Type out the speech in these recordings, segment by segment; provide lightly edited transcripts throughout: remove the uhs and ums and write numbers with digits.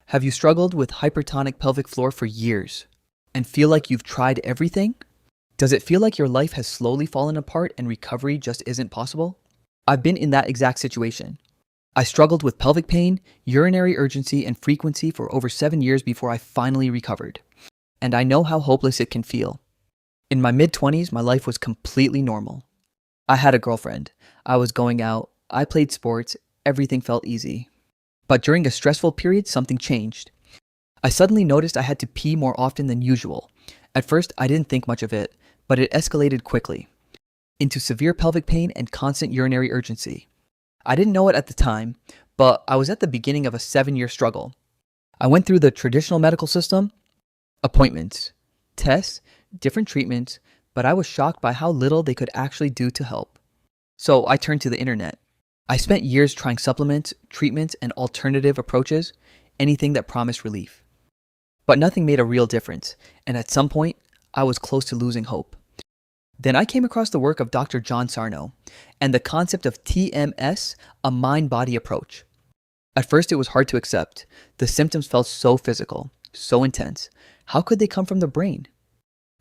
Have you struggled with hypertonic pelvic floor for years and feel like you've tried everything? Does it feel like your life has slowly fallen apart and recovery just isn't possible? I've been in that exact situation. I struggled with pelvic pain, urinary urgency, and frequency for over 7 years before I finally recovered. And I know how hopeless it can feel. In my mid-20s, my life was completely normal. I had a girlfriend. I was going out. I played sports. Everything felt easy. But during a stressful period, something changed. I suddenly noticed I had to pee more often than usual. At first, I didn't think much of it, but it escalated quickly into severe pelvic pain and constant urinary urgency. I didn't know it at the time, but I was at the beginning of a 7-year struggle. I went through the traditional medical system, appointments, tests, different treatments, but I was shocked by how little they could actually do to help. So I turned to the internet. I spent years trying supplements, treatments, and alternative approaches, anything that promised relief. But nothing made a real difference, and at some point, I was close to losing hope. Then I came across the work of Dr. John Sarno and the concept of TMS, a mind-body approach. At first, it was hard to accept. The symptoms felt so physical, so intense. How could they come from the brain?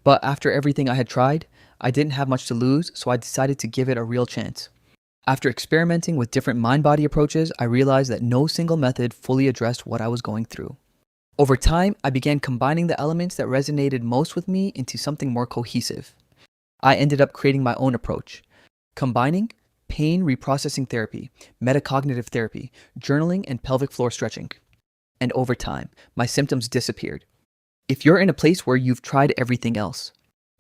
But after everything I had tried, I didn't have much to lose, so I decided to give it a real chance. After experimenting with different mind-body approaches, I realized that no single method fully addressed what I was going through. Over time, I began combining the elements that resonated most with me into something more cohesive. I ended up creating my own approach, combining pain reprocessing therapy, metacognitive therapy, journaling, and pelvic floor stretching. And over time, my symptoms disappeared. If you're in a place where you've tried everything else,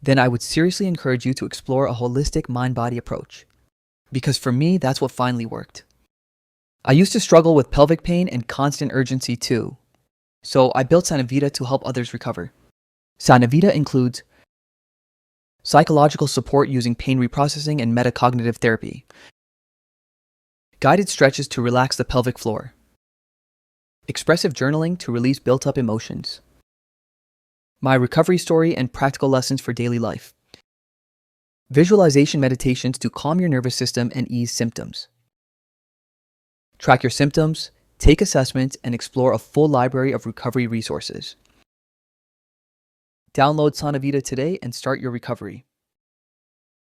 then I would seriously encourage you to explore a holistic mind-body approach. Because for me, that's what finally worked. I used to struggle with pelvic pain and constant urgency too. So I built Sanavita to help others recover. Sanavita includes psychological support using pain reprocessing and metacognitive therapy, guided stretches to relax the pelvic floor, expressive journaling to release built-up emotions, my recovery story and practical lessons for daily life, visualization meditations to calm your nervous system and ease symptoms. Track your symptoms, take assessments, and explore a full library of recovery resources. Download Sanavita today and start your recovery.